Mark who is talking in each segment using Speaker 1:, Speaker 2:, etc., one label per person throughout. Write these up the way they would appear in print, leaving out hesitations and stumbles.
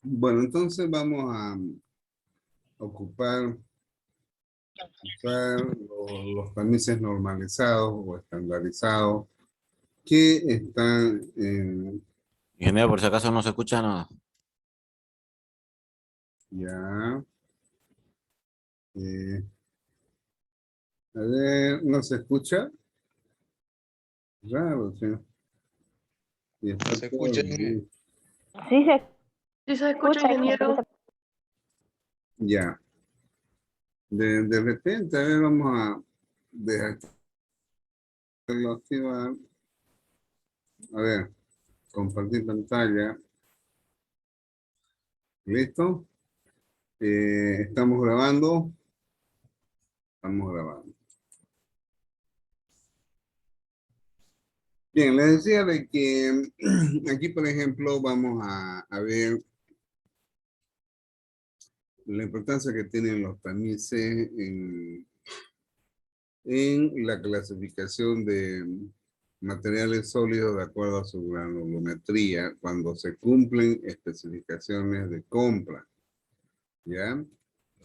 Speaker 1: Bueno, entonces vamos a ocupar los tamices normalizados o estandarizados que están en...
Speaker 2: Ingeniero, por si acaso no se escucha nada.
Speaker 1: Ya. A ver, ¿no se escucha? Raro, sí. Y está
Speaker 3: Se
Speaker 1: todo
Speaker 3: escucha.
Speaker 1: bien.
Speaker 4: Sí se
Speaker 5: Sí se escucha, ingeniero.
Speaker 1: Ya. De repente, a ver, vamos a dejarlo activar. A ver, compartir pantalla. ¿Listo? Estamos grabando. Estamos grabando. Bien, les decía de que aquí, por ejemplo, vamos a ver la importancia que tienen los tamices en la clasificación de materiales sólidos de acuerdo a su granulometría cuando se cumplen especificaciones de compra. ¿Ya?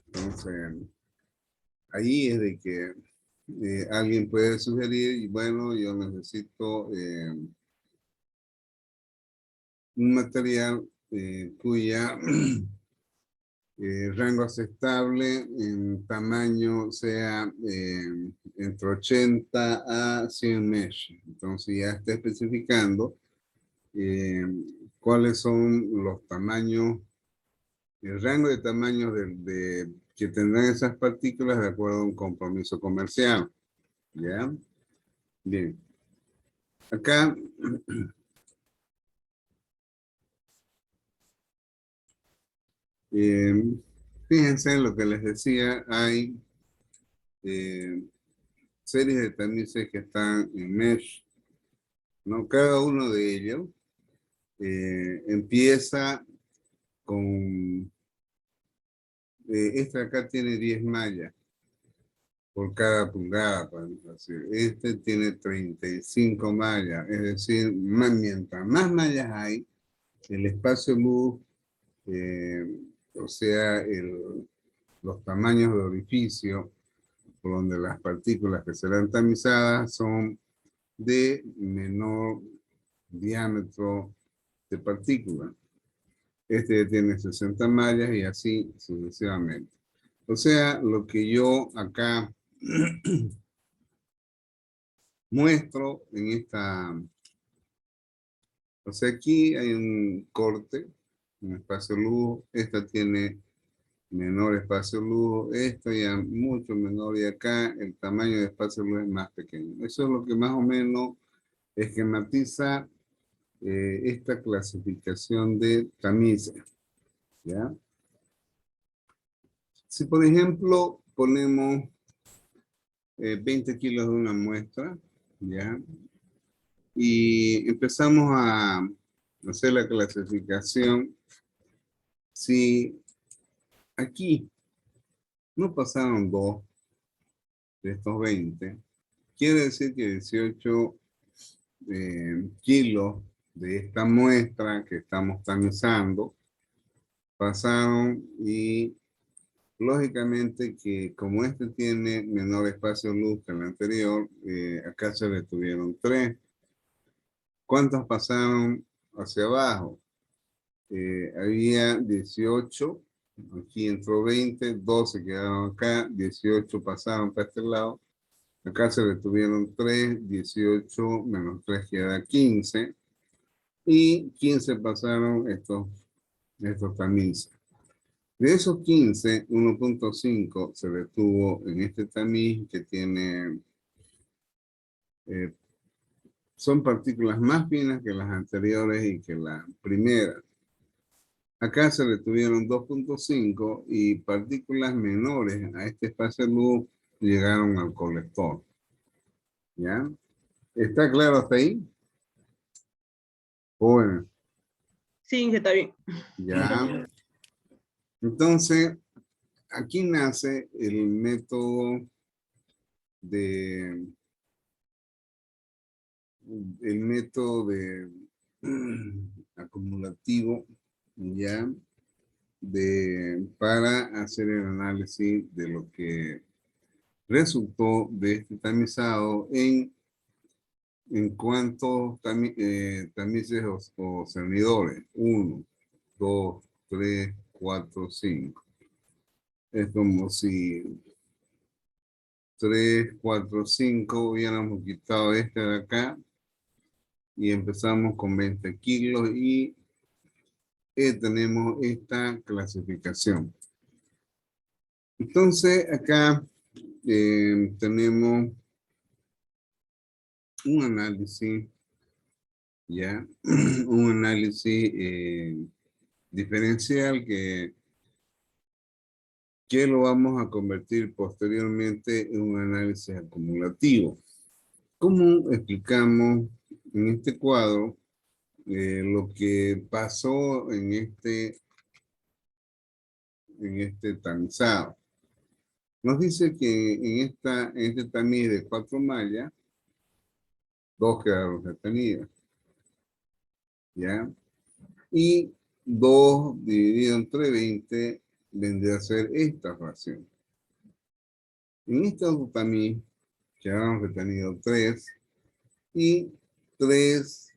Speaker 1: Entonces, ahí es de que alguien puede sugerir, y bueno, yo necesito un material cuya rango aceptable en tamaño sea entre 80 a 100 mesh. Entonces ya está especificando cuáles son los tamaños, el rango de tamaños que tendrán esas partículas de acuerdo a un compromiso comercial. ¿Ya? Bien. Acá fíjense en lo que les decía, hay series de tamices que están en mesh, ¿no? Cada uno de ellos empieza con, este acá tiene 10 mallas por cada pulgada, podemos decir. Este tiene 35 mallas, es decir, mientras más mallas hay, el espacio luz, o sea, los tamaños de orificio, por donde las partículas que serán tamizadas son de menor diámetro de partícula. Este tiene 60 mallas y así sucesivamente. O sea, lo que yo acá muestro en esta... O sea, aquí hay un corte, un espacio luz. Esta tiene menor espacio luz. Esta ya mucho menor. Y acá el tamaño de espacio luz es más pequeño. Eso es lo que más o menos esquematiza esta clasificación de tamices. ¿Ya? Si, por ejemplo, ponemos 20 kilos de una muestra, ¿ya? Y empezamos a hacer la clasificación. Si aquí no pasaron 2 de estos 20, quiere decir que 18 kilos de esta muestra que estamos tamizando pasaron y lógicamente que como este tiene menor espacio luz que el anterior, acá se detuvieron 3. ¿Cuántos pasaron hacia abajo? Había 18, aquí entró 20, 12 quedaron acá, 18 pasaron para este lado, acá se detuvieron 3, 18 menos 3 queda 15, y 15 pasaron estos tamices. De esos 15, 1.5 se detuvo en este tamiz que tiene, son partículas más finas que las anteriores y que la primera. Acá se detuvieron 2.5 y partículas menores a este espacio de luz llegaron al colector. ¿Ya? ¿Está claro hasta ahí? Bueno.
Speaker 5: Sí, está bien.
Speaker 1: Ya. Entonces, aquí nace el método de el método de acumulativo, ya, para hacer el análisis de lo que resultó de este tamizado en cuanto tamices o cernidores. 1, 2, 3, 4, 5. Es como si 3, 4, 5 hubiéramos quitado este de acá y empezamos con 20 kilos y tenemos esta clasificación. Entonces acá tenemos un análisis, ya, un análisis diferencial que lo vamos a convertir posteriormente en un análisis acumulativo. ¿Cómo explicamos en este cuadro lo que pasó en este tamizado? Nos dice que en este tamiz de 4 mallas, 2 quedaron retenidas, ¿ya? Y 2 dividido entre 20 vendría a ser esta fracción. En este otro tamiz quedaron retenidos 3 y 3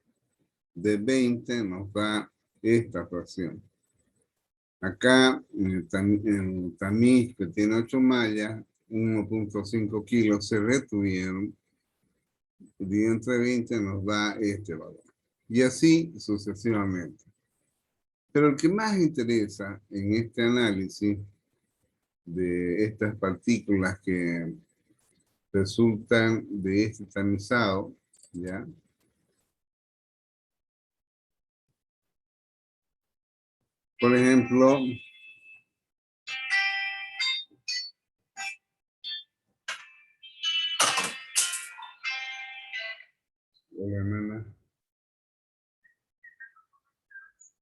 Speaker 1: de 20 nos da esta fracción. Acá en el tamiz que tiene 8 mallas, 1.5 kilos se retuvieron, dividido entre 20 nos da este valor. Y así sucesivamente. Pero el que más interesa en este análisis de estas partículas que resultan de este tamizado, ¿ya? Por ejemplo, hola hermana,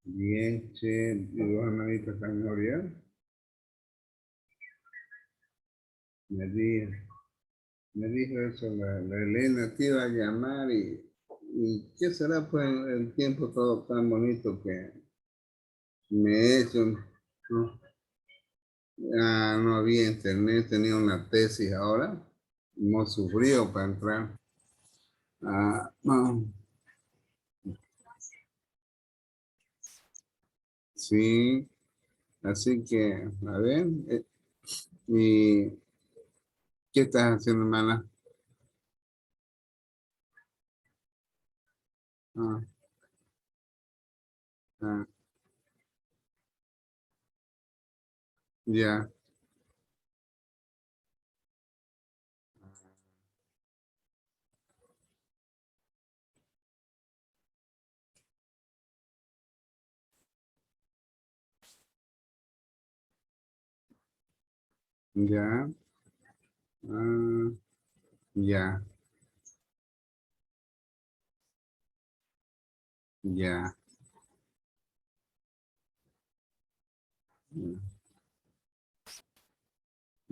Speaker 1: bien, che, y 2 hermanitas están mejor. Me dijo eso, la Elena te iba a llamar y ¿qué será pues el tiempo todo tan bonito que me he hecho? ¿No? Ah, no había internet, tenía una tesis ahora, hemos sufrido para entrar. Ah, no. Sí, así que, a ver, ¿y qué estás haciendo, hermana? Ah, ah, ya, ya, ah, ya, ya.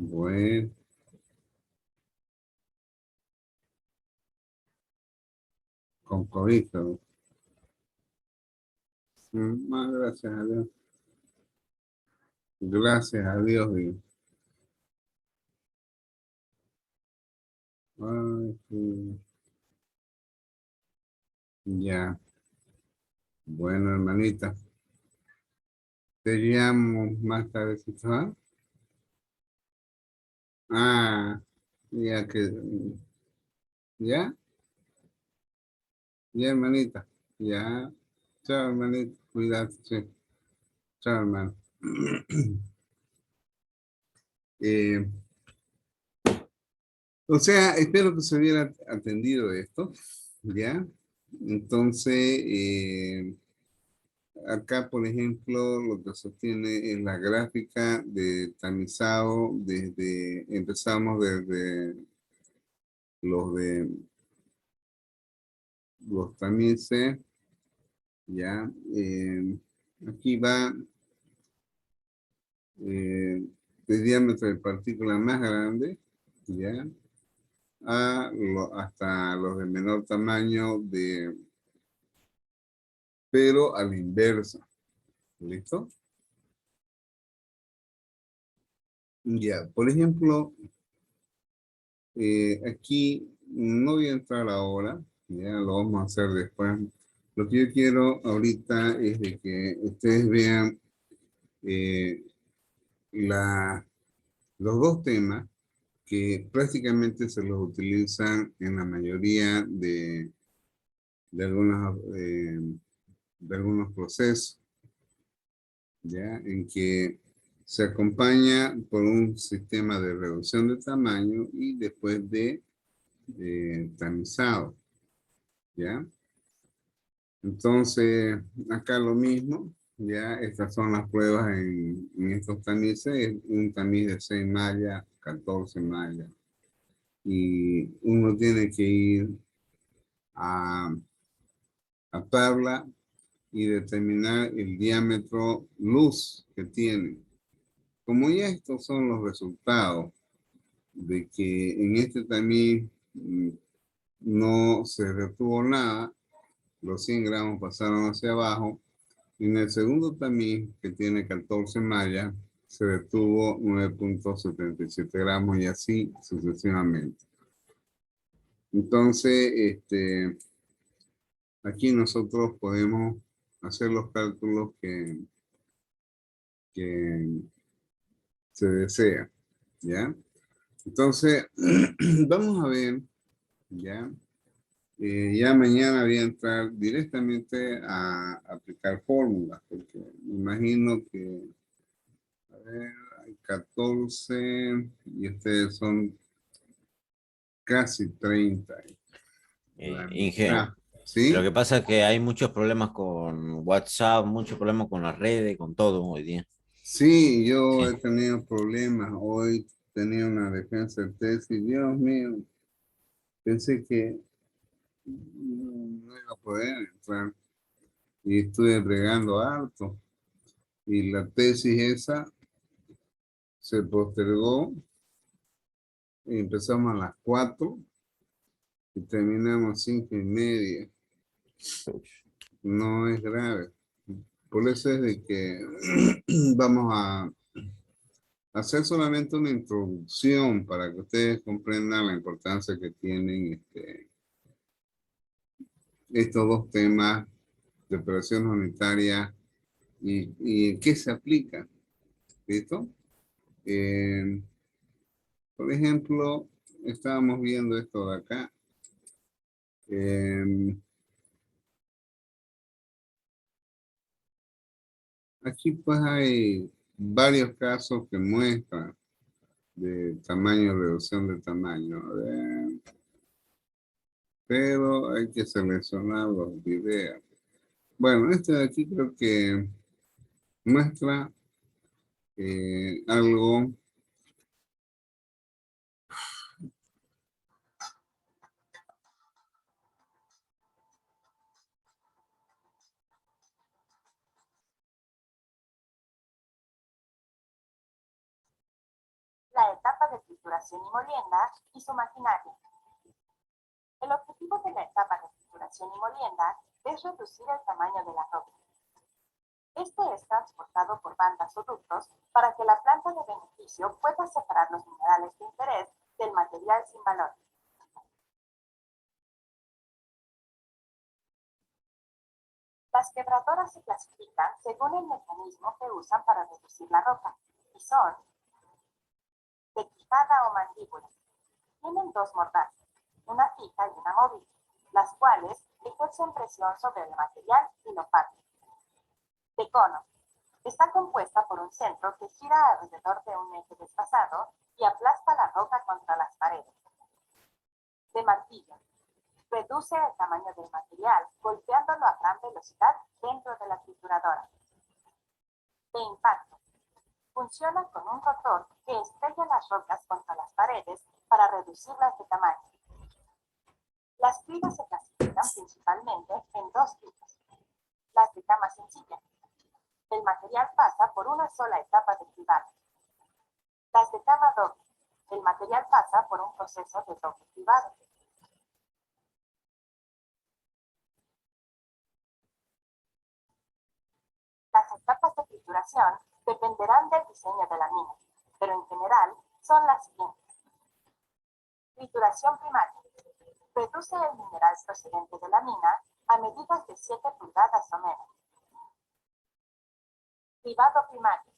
Speaker 1: Bueno, con COVID. Más gracias a Dios. Gracias a Dios. Ay, sí. Ya. Bueno, hermanita. Te llamo más tarde, ¿ah? Ah, ya que. ¿Ya? Ya, hermanita. Ya. Chao, hermanita. Cuídate. Sí. Chao, hermano. Eh, o sea, espero que se hubiera atendido esto. ¿Ya? Entonces, acá, por ejemplo, lo que sostiene es la gráfica de tamizado empezamos desde los los tamices, ya, aquí va el diámetro de partícula más grande, ya, hasta los de menor tamaño, pero a la inversa. ¿Listo? Ya, por ejemplo, aquí no voy a entrar ahora, ya lo vamos a hacer después. Lo que yo quiero ahorita es de que ustedes vean eh, los dos temas que prácticamente se los utilizan en la mayoría de, de algunos procesos, ¿ya? En que se acompaña por un sistema de reducción de tamaño y después de tamizado, ¿ya? Entonces, acá lo mismo, ya estas son las pruebas en estos tamices, es un tamiz de 6 mallas, 14 mallas, y uno tiene que ir a, a Perla y determinar el diámetro luz que tiene. Como ya estos son los resultados de que en este tamiz no se retuvo nada, los 100 gramos pasaron hacia abajo. En el segundo tamiz, que tiene 14 mallas, se detuvo 9.77 gramos y así sucesivamente. Entonces, aquí nosotros podemos hacer los cálculos que se desean, ¿ya? Entonces, vamos a ver, ¿ya? Ya mañana voy a entrar directamente a aplicar fórmulas, porque me imagino que, a ver, hay 14 y ustedes son casi 30. La
Speaker 2: Inge,
Speaker 1: mitad,
Speaker 2: lo
Speaker 1: ¿sí?
Speaker 2: que pasa es que hay muchos problemas con WhatsApp, muchos problemas con las redes, con todo hoy día.
Speaker 1: Sí, yo he
Speaker 2: Sí.
Speaker 1: tenido problemas. Hoy tenía una defensa de tesis. Dios mío, pensé que no iba a poder entrar y estuve bregando harto. Y la tesis esa se postergó y empezamos a las 4 y terminamos 5:30. No es grave. Por eso es de que vamos a hacer solamente una introducción para que ustedes comprendan la importancia que tienen estos dos temas de operación monetaria y en qué se aplica. ¿Listo? Eh, por ejemplo, estábamos viendo esto de acá. Eh, Aquí pues hay varios casos que muestran de tamaño, reducción de tamaño. A ver, pero hay que seleccionar los videos. Bueno, este de aquí creo que muestra algo.
Speaker 3: La etapa de trituración y molienda y su maquinaria. El objetivo de la etapa de trituración y molienda es reducir el tamaño de la roca. Este es transportado por bandas o ductos para que la planta de beneficio pueda separar los minerales de interés del material sin valor. Las quebradoras se clasifican según el mecanismo que usan para reducir la roca y son de quijada o mandíbula. Tienen dos mordazas, una fija y una móvil, las cuales ejercen presión sobre el material y lo parten. De cono. Está compuesta por un centro que gira alrededor de un eje desfasado y aplasta la roca contra las paredes. De martillo. Reduce el tamaño del material golpeándolo a gran velocidad dentro de la trituradora. De impacto. Funciona con un rotor que estrella las rocas contra las paredes para reducirlas de tamaño. Las cribas se clasifican principalmente en dos tipos. Las de cama sencilla. El material pasa por una sola etapa de cribado. Las de cama doble. El material pasa por un proceso de doble cribado. Las etapas de trituración dependerán del diseño de la mina, pero en general son las siguientes. Trituración primaria. Reduce el mineral procedente de la mina a medidas de 7 pulgadas o menos. Cribado primario.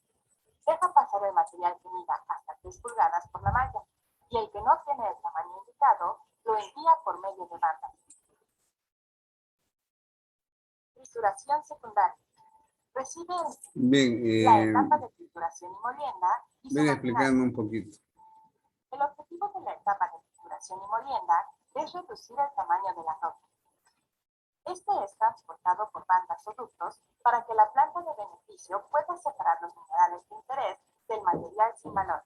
Speaker 3: Deja pasar el material que mida hasta 3 pulgadas por la malla, y el que no tiene el tamaño indicado lo envía por medio de bandas. Trituración secundaria. Recibe la etapa de trituración y molienda y su
Speaker 1: ven
Speaker 3: maquinaria.
Speaker 1: explicando un poquito.
Speaker 3: El objetivo de la etapa de trituración y molienda es reducir el tamaño de la roca. Este es transportado por bandas o ductos para que la planta de beneficio pueda separar los minerales de interés del material sin valor.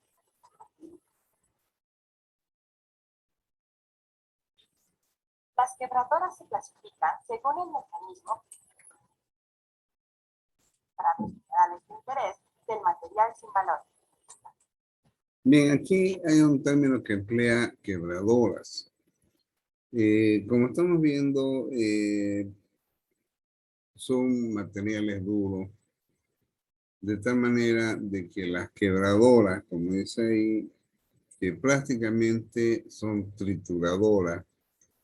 Speaker 3: Las quebradoras se clasifican según el mecanismo para los minerales de interés del material sin valor.
Speaker 1: Bien, aquí hay un término que emplea quebradoras. Como estamos viendo, son materiales duros, de tal manera de que las quebradoras, como dice ahí, que prácticamente son trituradoras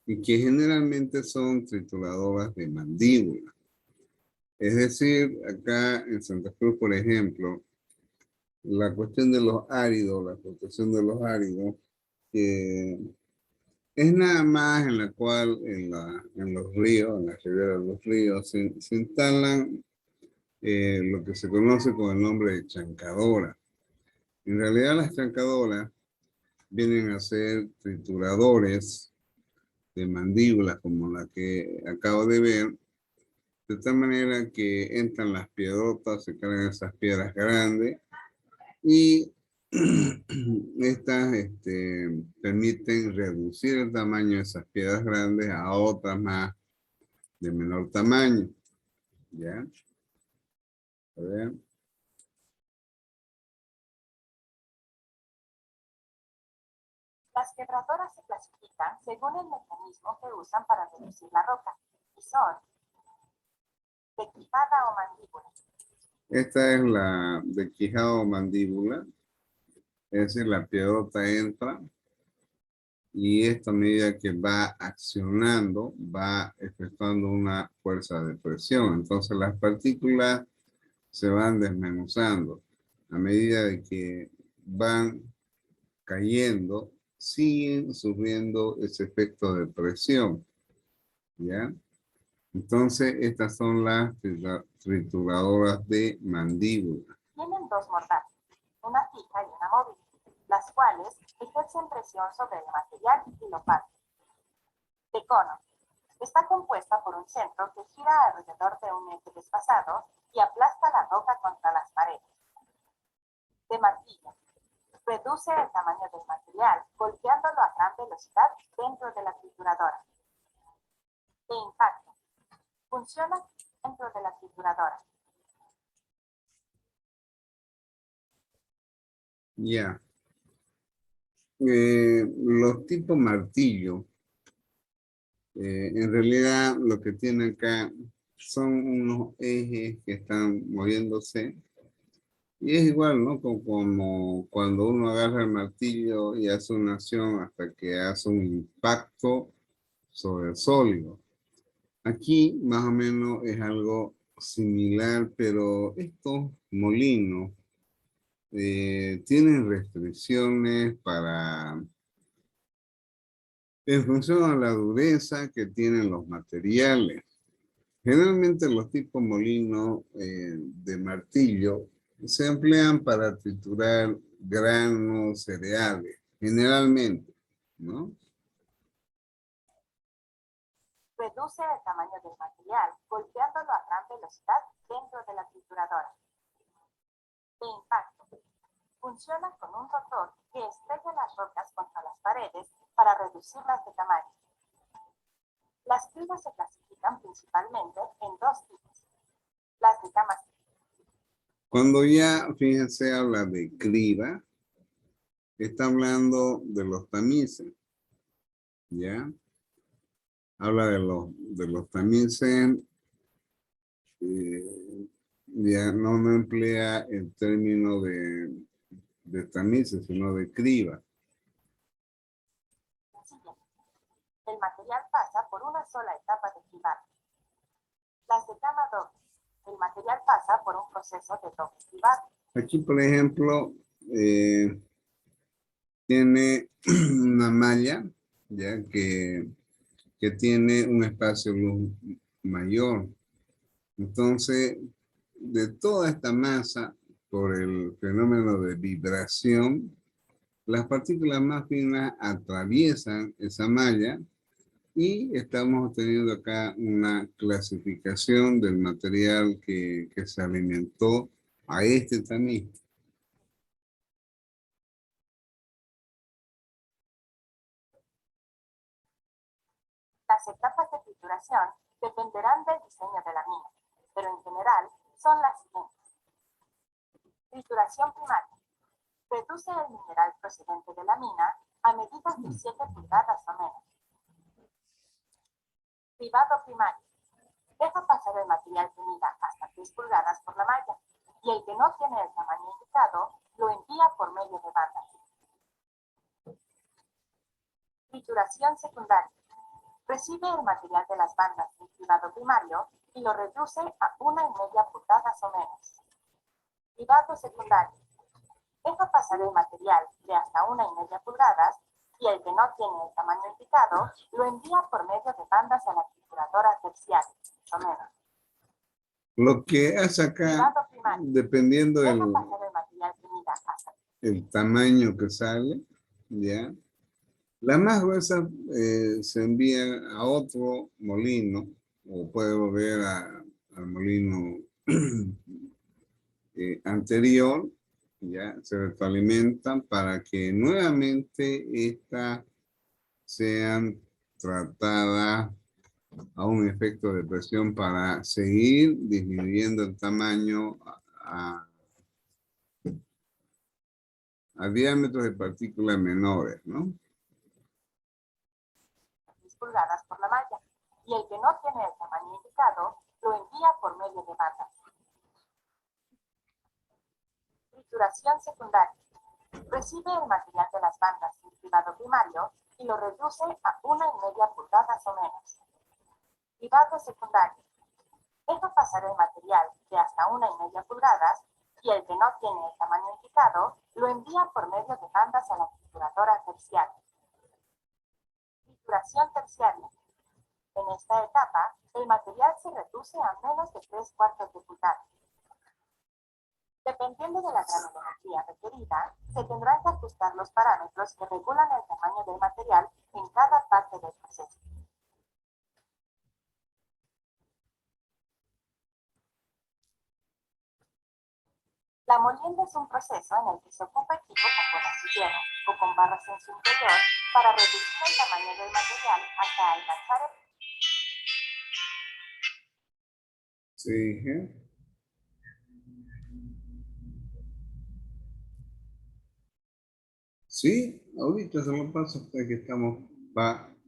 Speaker 1: y que generalmente son trituradoras de mandíbula. Es decir, acá en Santa Cruz, por ejemplo, la cuestión de los áridos, la protección de los áridos, es nada más en la cual en los ríos, en la ribera de los ríos, se instalan lo que se conoce con el nombre de chancadora. En realidad las chancadoras vienen a ser trituradores de mandíbulas como la que acabo de ver, de tal manera que entran las piedrotas, se cargan esas piedras grandes y estas permiten reducir el tamaño de esas piedras grandes a otras más de menor tamaño. ¿Ya? A ver.
Speaker 3: Las quebradoras se clasifican según el mecanismo que usan para reducir la roca y son de quijada o mandíbula.
Speaker 1: Esta es la de quijada o mandíbula, es decir, la piedrota entra y esta medida que va accionando, va efectuando una fuerza de presión. Entonces las partículas se van desmenuzando. A medida de que van cayendo, siguen sufriendo ese efecto de presión. ¿Ya? Entonces, estas son las trituradoras de mandíbula.
Speaker 3: Tienen dos mordazas, una fija y una móvil, las cuales ejercen presión sobre el material y lo parten. De cono. Está compuesta por un centro que gira alrededor de un eje desfasado y aplasta la roca contra las paredes. De martillo. Reduce el tamaño del material golpeándolo a gran velocidad dentro de la trituradora. De impacto. Funciona dentro de la trituradora.
Speaker 1: Ya. Los tipos martillo, en realidad lo que tiene acá son unos ejes que están moviéndose. Y es igual, ¿no? Como cuando uno agarra el martillo y hace una acción hasta que hace un impacto sobre el sólido. Aquí más o menos es algo similar, pero estos molinos tienen restricciones en función a la dureza que tienen los materiales. Generalmente los tipos molinos de martillo se emplean para triturar granos, cereales, generalmente, ¿no?
Speaker 3: Reduce el tamaño del material golpeándolo a gran velocidad dentro de la trituradora. De impacto. Funciona con un rotor que estrella las rocas contra las paredes para reducirlas de tamaño. Las cribas se clasifican principalmente en dos tipos. Las de camas.
Speaker 1: Cuando ya, fíjense, habla de criba, está hablando de los tamices, ¿ya? Habla de los tamices, ya no emplea el término de tamices, sino de criba.
Speaker 3: Siguiente. El material pasa por una sola etapa de cribado. Las de cama doble. El material pasa por un proceso de doble cribado.
Speaker 1: Aquí, por ejemplo, tiene una malla, ya que tiene un espacio luz mayor. Entonces, de toda esta masa, por el fenómeno de vibración, las partículas más finas atraviesan esa malla y estamos obteniendo acá una clasificación del material que se alimentó a este tamiz.
Speaker 3: Las etapas de trituración dependerán del diseño de la mina, pero en general son las siguientes. Trituración primaria. Reduce el mineral procedente de la mina a medidas de 7 pulgadas o menos. Cribado primario. Deja pasar el material que mida hasta 3 pulgadas por la malla, y el que no tiene el tamaño indicado lo envía por medio de bandas. Trituración secundaria. Recibe el material de las bandas del cribado primario y lo reduce a 1,5 pulgadas o menos. Cribado secundario. Deja pasar el material de hasta 1,5 pulgadas y el que no tiene el tamaño indicado lo envía por medio de bandas a la trituradora terciaria, o menos.
Speaker 1: Lo que hace acá,
Speaker 3: Cribado primario.
Speaker 1: dependiendo
Speaker 3: Deja pasar el material que mida hasta
Speaker 1: el tamaño que sale, ¿ya? La más gruesa se envía a otro molino, o puede volver al molino anterior, ya se retroalimentan para que nuevamente estas sean tratadas a un efecto de presión para seguir disminuyendo el tamaño a diámetros de partículas menores, ¿no?
Speaker 3: 10 pulgadas por la malla, y el que no tiene el tamaño indicado lo envía por medio de bandas. Trituración secundaria. Recibe el material de las bandas del cribado primario y lo reduce a 1,5 pulgadas o menos. Cribado secundario. Deja pasar el material de hasta 1,5 pulgadas y el que no tiene el tamaño indicado lo envía por medio de bandas a la trituradora terciaria. Trituración terciaria. En esta etapa, el material se reduce a menos de 3/4 de pulgada. Dependiendo de la granulometría requerida, se tendrán que ajustar los parámetros que regulan el tamaño del material en cada parte del proceso. La molienda es un proceso en el que se ocupa equipo con astillero o con barras en su interior para reducir el tamaño del material hasta alcanzar el...
Speaker 1: Sí, ¿eh? Sí, ahorita se lo paso hasta que estamos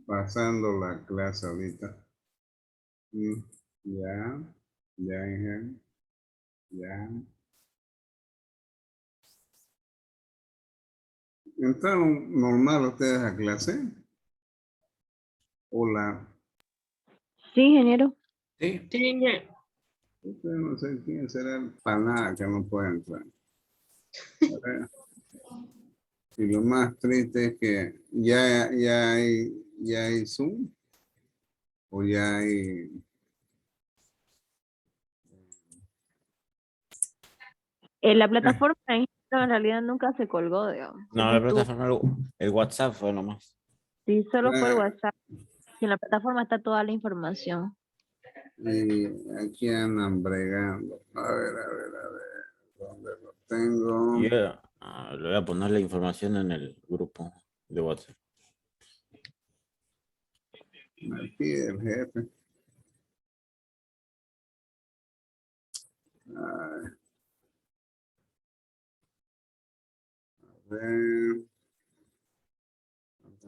Speaker 1: pasando la clase ahorita. Ya, ya, ya. ¿Entraron normal ustedes a clase? Hola.
Speaker 4: Sí, ingeniero.
Speaker 2: Sí.
Speaker 5: Sí,
Speaker 1: Ustedes no sé quién será el paná que no puede entrar. A ver. Y lo más triste es que ya hay Zoom o ya hay...
Speaker 4: La plataforma en realidad nunca se colgó, digamos.
Speaker 2: No,
Speaker 4: Siempre
Speaker 2: la
Speaker 4: estuvo.
Speaker 2: plataforma, el WhatsApp fue nomás.
Speaker 4: Sí, solo fue el
Speaker 1: Ah,
Speaker 4: WhatsApp. Y en la plataforma está toda la información.
Speaker 1: y aquí andan bregando. A ver. ¿Dónde lo tengo?
Speaker 2: Yo le voy a poner la información en el grupo de WhatsApp.
Speaker 1: Me pide el jefe. Ay, a ver.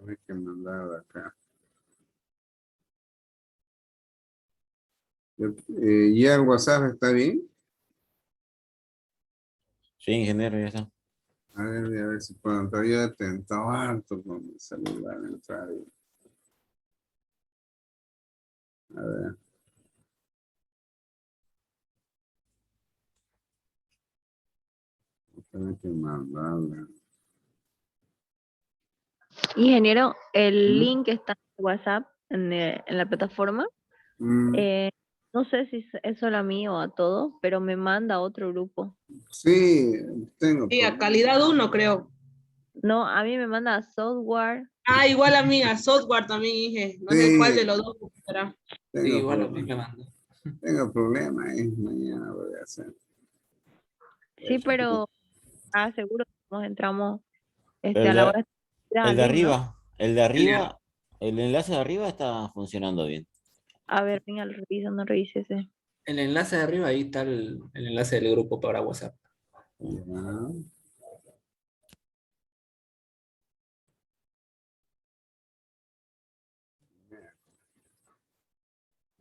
Speaker 1: Hay que mandar acá. ¿Ya el WhatsApp está bien?
Speaker 2: Sí, ingeniero, ya está.
Speaker 1: A ver si puedo entrar. Yo he intentado harto con mi celular entrar. A ver. Tengo que mandarle.
Speaker 4: Ingeniero, el
Speaker 1: ¿Mm?
Speaker 4: link está en WhatsApp, en la plataforma.
Speaker 1: Mm,
Speaker 4: Eh, no sé si es solo a mí o a todos, pero me manda a otro grupo.
Speaker 1: sí, tengo
Speaker 5: Sí, a
Speaker 1: problemas.
Speaker 5: calidad uno, creo.
Speaker 4: No, a mí me manda a software.
Speaker 5: Ah, igual a mí, a software también, dije. No sé cuál de
Speaker 1: Sí,
Speaker 5: los dos será.
Speaker 6: Sí,
Speaker 1: tengo
Speaker 6: igual a mí me
Speaker 1: problemas.
Speaker 6: mandó.
Speaker 1: Tengo problemas, mañana voy a hacer.
Speaker 4: Sí, pero seguro que nos entramos
Speaker 2: Pero
Speaker 4: a la hora de
Speaker 2: el
Speaker 4: al
Speaker 2: de
Speaker 4: link, ¿no?
Speaker 2: arriba, el de arriba, el enlace de arriba está funcionando bien.
Speaker 4: A ver, venga, revisa, no revise ese.
Speaker 6: El enlace de arriba, ahí está el enlace del grupo para WhatsApp.
Speaker 1: Ya.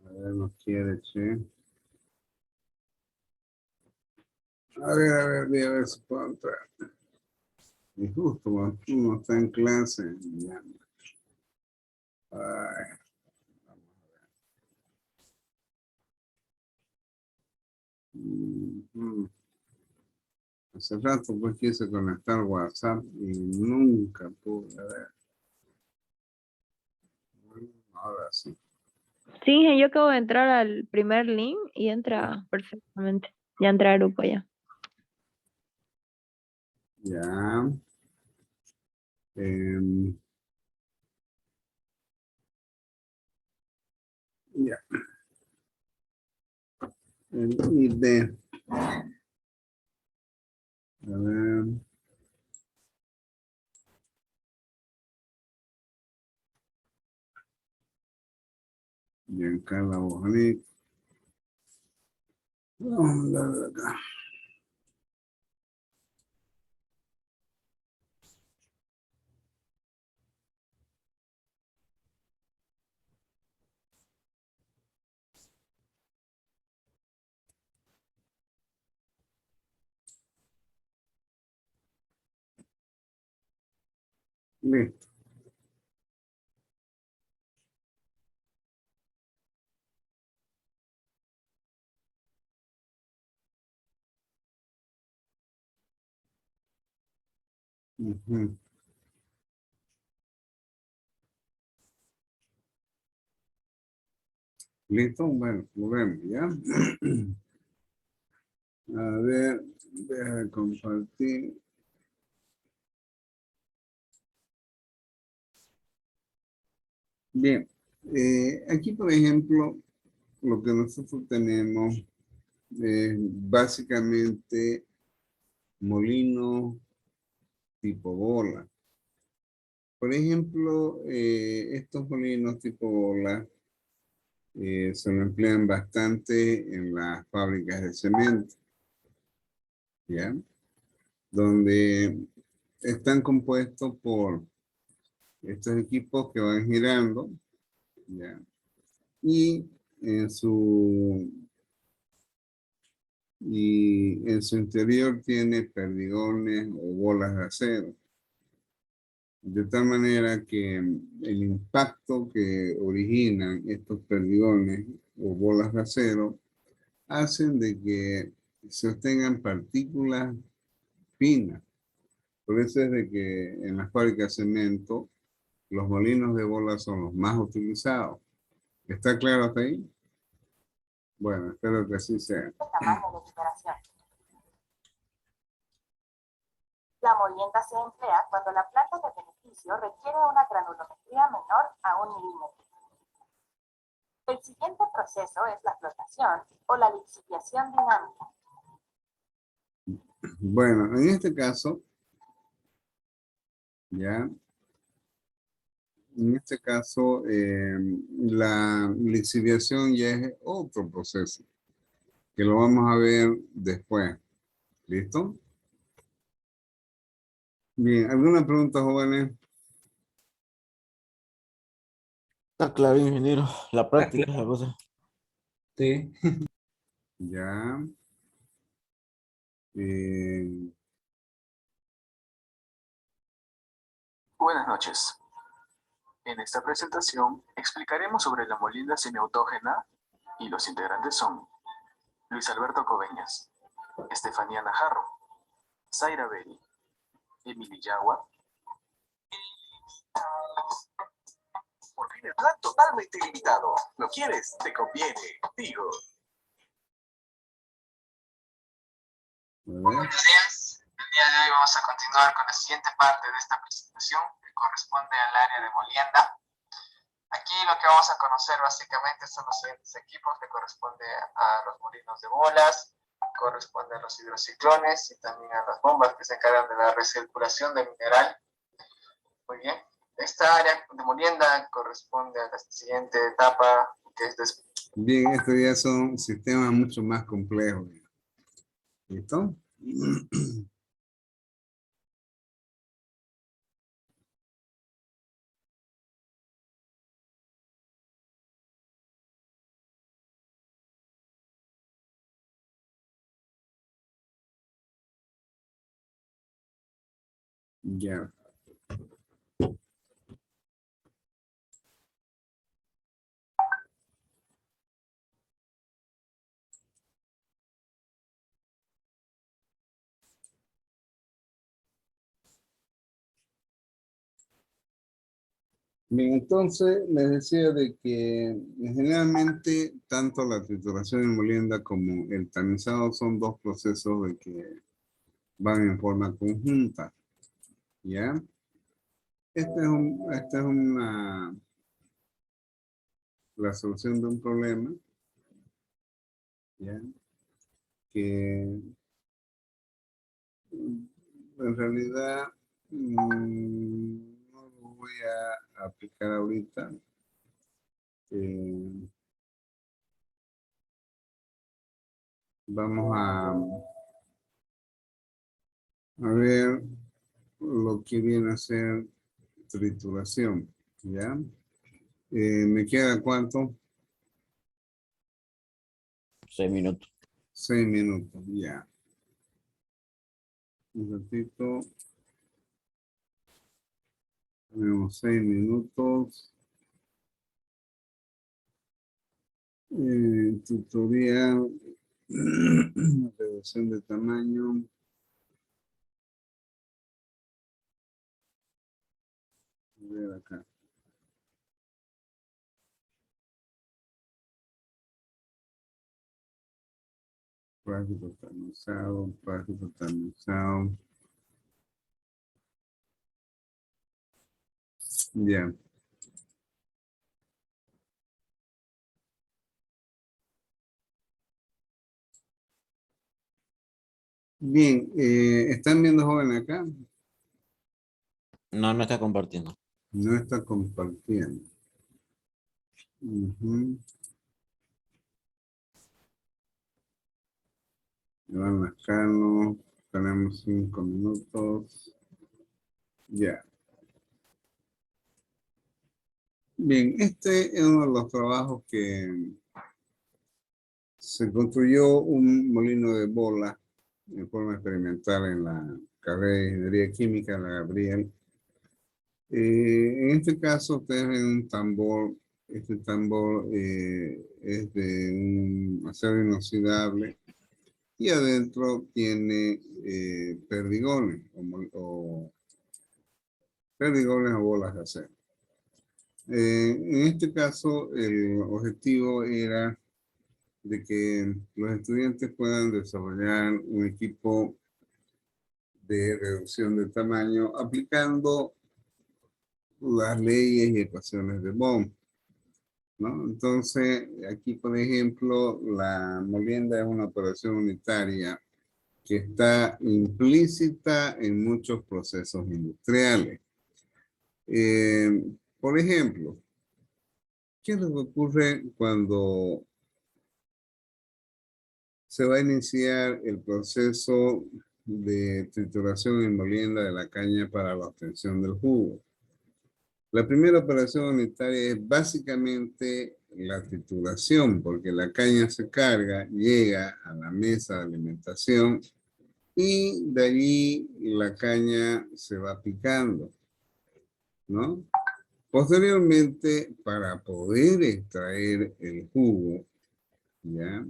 Speaker 1: A ver, no quiere, che. Voy a ver si puedo entrar. Y justo cuando uno está en clase, ya. Ay, mm. Hace rato pues quise conectar WhatsApp y nunca pude. A ver, ahora sí.
Speaker 4: Sí, yo acabo de entrar al primer link y entra perfectamente. Ya entra al grupo ya.
Speaker 1: Ya. em, ya. El ID. A ver. Giancarlo Bojanic. Vamos a darle acá. Listo. Ujú. Listo, bueno, lo vemos, ¿ya? A ver, deja de compartir. Bien, aquí por ejemplo, lo que nosotros tenemos es básicamente molinos tipo bola. Por ejemplo, estos molinos tipo bola se lo emplean bastante en las fábricas de cemento, ¿ya? Donde están compuestos por estos equipos que van girando, ¿ya? Y en su, y en su interior tiene perdigones o bolas de acero. De tal manera que el impacto que originan estos perdigones o bolas de acero hacen de que se obtengan partículas finas. Por eso es de que en las fábricas de cemento los molinos de bolas son los más utilizados. ¿Está claro hasta ahí? Bueno, espero que así sea.
Speaker 3: Tamaño de liberación. La molienda se emplea cuando la planta de beneficio requiere una granulometría menor a 1 milímetro. El siguiente proceso es la flotación o la lixiviación dinámica.
Speaker 1: Bueno, en este caso, ya, en este caso, la lixiviación ya es otro proceso, que lo vamos a ver después. ¿Listo? Bien, ¿alguna pregunta, jóvenes?
Speaker 2: Está claro, ingeniero. La práctica es la cosa.
Speaker 6: Sí.
Speaker 1: Ya. Eh,
Speaker 7: Buenas noches. En esta presentación explicaremos sobre la molienda semiautógena y los integrantes son Luis Alberto Coveñas, Estefanía Najarro, Zaira Beri, Emily Yagua. Por fin el plan totalmente ilimitado. ¿Lo quieres? Te conviene. Digo.
Speaker 1: a ver.
Speaker 7: Buenos días. El día de hoy vamos a continuar con la siguiente parte de esta presentación que corresponde al área de molienda. Aquí lo que vamos a conocer básicamente son los siguientes equipos que corresponde a los molinos de bolas, corresponde a los hidrociclones y también a las bombas que se encargan de la recirculación del mineral. Muy bien. Esta área de molienda corresponde a la siguiente etapa que es
Speaker 1: Bien, estos ya son sistemas mucho más complejos. ¿Listo? Ya. Bien, entonces les decía de que generalmente tanto la trituración en molienda como el tamizado son dos procesos de que van en forma conjunta, ¿ya? Esta es la solución de un problema, ¿ya? Que en realidad no lo voy a aplicar ahorita. Vamos a ver lo que viene a ser trituración, ¿ya? ¿Me queda cuánto?
Speaker 2: 6 minutos.
Speaker 1: 6 minutos, ya. Un ratito. Tenemos 6 minutos. Tutorial. Reducción de tamaño. A ver acá. Práctico tamizado, práctico tamizado. Ya. Bien, ¿están viendo joven acá?
Speaker 2: No, no está compartiendo.
Speaker 1: No está compartiendo. Ujú. Iván Lascano, tenemos 5 minutos. Ya. Bien, este es uno de los trabajos que se construyó un molino de bola en forma experimental en la carrera de Ingeniería Química, la Gabriel. En este caso, ustedes ven un tambor. Este tambor es de un acero inoxidable y adentro tiene perdigones perdigones o bolas de acero. En este caso, el objetivo era de que los estudiantes puedan desarrollar un equipo de reducción de tamaño aplicando las leyes y ecuaciones de Bohm, ¿no? Entonces, aquí, por ejemplo, la molienda es una operación unitaria que está implícita en muchos procesos industriales. Por ejemplo, ¿qué es lo que ocurre cuando se va a iniciar el proceso de trituración en molienda de la caña para la obtención del jugo? La primera operación unitaria es básicamente la trituración, porque la caña se carga, llega a la mesa de alimentación y de allí la caña se va picando, ¿no? Posteriormente, para poder extraer el jugo, ¿ya?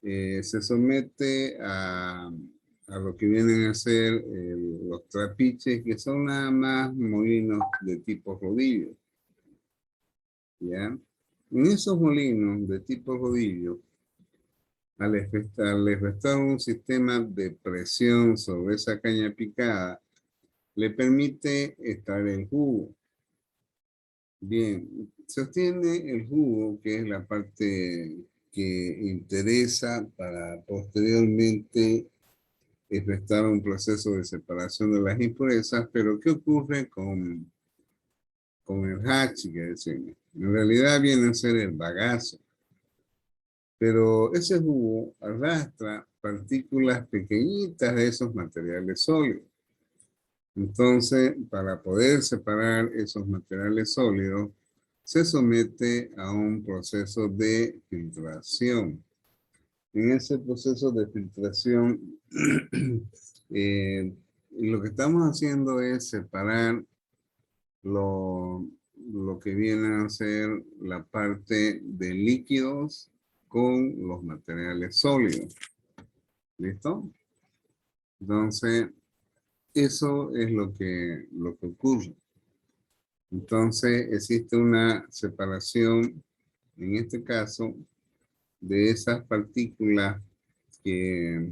Speaker 1: Se somete a lo que vienen a ser los trapiches, que son nada más molinos de tipo rodillo, ¿ya? En esos molinos de tipo rodillo, al efectuar un sistema de presión sobre esa caña picada, le permite extraer el jugo. Bien, se obtiene el jugo, que es la parte que interesa para posteriormente efectuar un proceso de separación de las impurezas, pero ¿qué ocurre con el hachi que decimos? En realidad viene a ser el bagazo, pero ese jugo arrastra partículas pequeñitas de esos materiales sólidos. Entonces, para poder separar esos materiales sólidos, se somete a un proceso de filtración. En ese proceso de filtración, lo que estamos haciendo es separar lo que viene a ser la parte de líquidos con los materiales sólidos. ¿Listo? Entonces, eso es lo que ocurre. Entonces, existe una separación, en este caso, de esas partículas que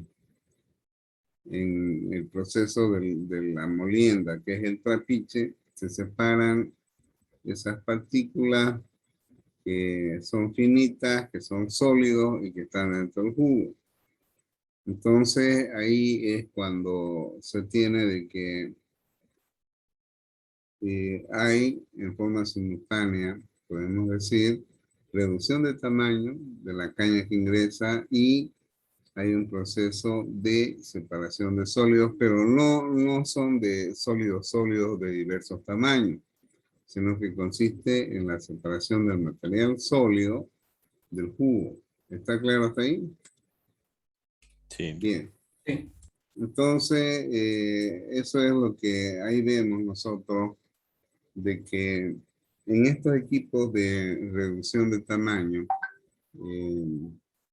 Speaker 1: en el proceso de la molienda, que es el trapiche, se separan esas partículas que son finitas, que son sólidos y que están dentro del jugo. Entonces, ahí es cuando se tiene de que hay en forma simultánea, podemos decir, reducción de tamaño de la caña que ingresa y hay un proceso de separación de sólidos, pero no son de sólidos de diversos tamaños, sino que consiste en la separación del material sólido del jugo. ¿Está claro hasta ahí?
Speaker 2: Sí.
Speaker 1: Bien.
Speaker 6: Sí.
Speaker 1: Entonces, eso es lo que ahí vemos nosotros, de que en estos equipos de reducción de tamaño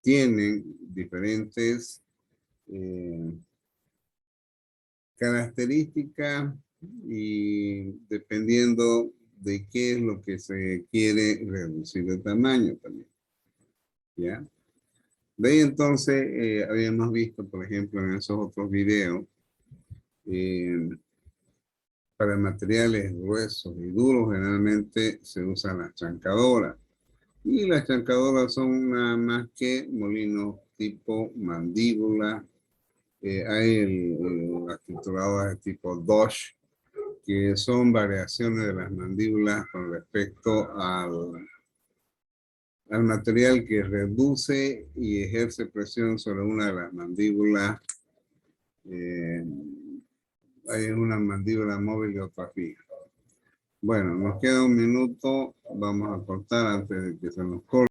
Speaker 1: tienen diferentes características y dependiendo de qué es lo que se quiere reducir de tamaño también. ¿Ya? De ahí entonces habíamos visto, por ejemplo, en esos otros videos, para materiales gruesos y duros generalmente se usan las chancadoras. Y las chancadoras son nada más que molinos tipo mandíbula. Hay las trituradoras de tipo Dodge, que son variaciones de las mandíbulas con respecto al material que reduce y ejerce presión sobre una de las mandíbulas. Hay una mandíbula móvil y otra fija. Bueno, nos queda un minuto. Vamos a cortar antes de que se nos corte.